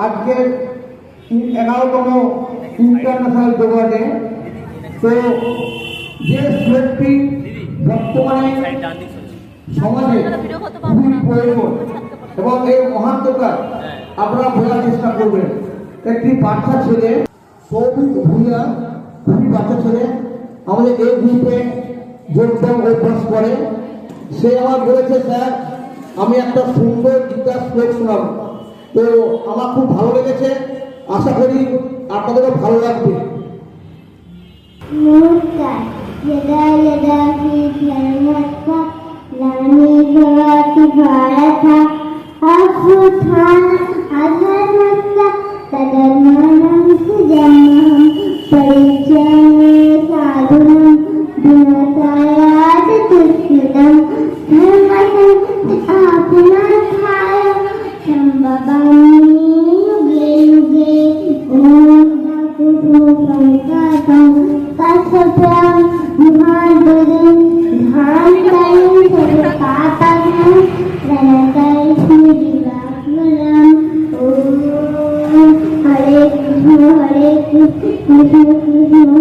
আজকের 11তম international yoga day. তো যে শ্লোকটি বর্তমানে সমাজে খুবই প্রয়োজন এবং এই মহাত্মটা আপনারা বোঝার চেষ্টা করবেন। একটি বাচ্চা ছেলে সৌভিক ভূঁইয়া, খুবই বাচ্চা ছেলে, আমাদের এই গ্রুপে যোগদান অভ্যাস করে। সে আমার বলেছে, স্যার আমি একটা সুন্দর গীতার শ্লোক শোনাবো। তো আমার খুব ভালো লেগেছে, আশা করি আপনাদেরও ভালো লাগবে। নমস্কার। यदा यदा हि धर्मस्य ग्लानिर्भवति भारत अभ्युत्थान अधर्मस्य तदनुत्थानं सृजाम्यहं परित्यागे साधूनां विनाशाय दुष्कृतं धर्मसंस्थापनार्थाय सम्भवामि युगे युगे। ॐ धातुसंघातं कर्तव्यं महाद्वयं धान्तयं सर्वपापं प्रणतयं दिवाकरम्। ॐ हरे कृष्ण कृष्ण कृष्ण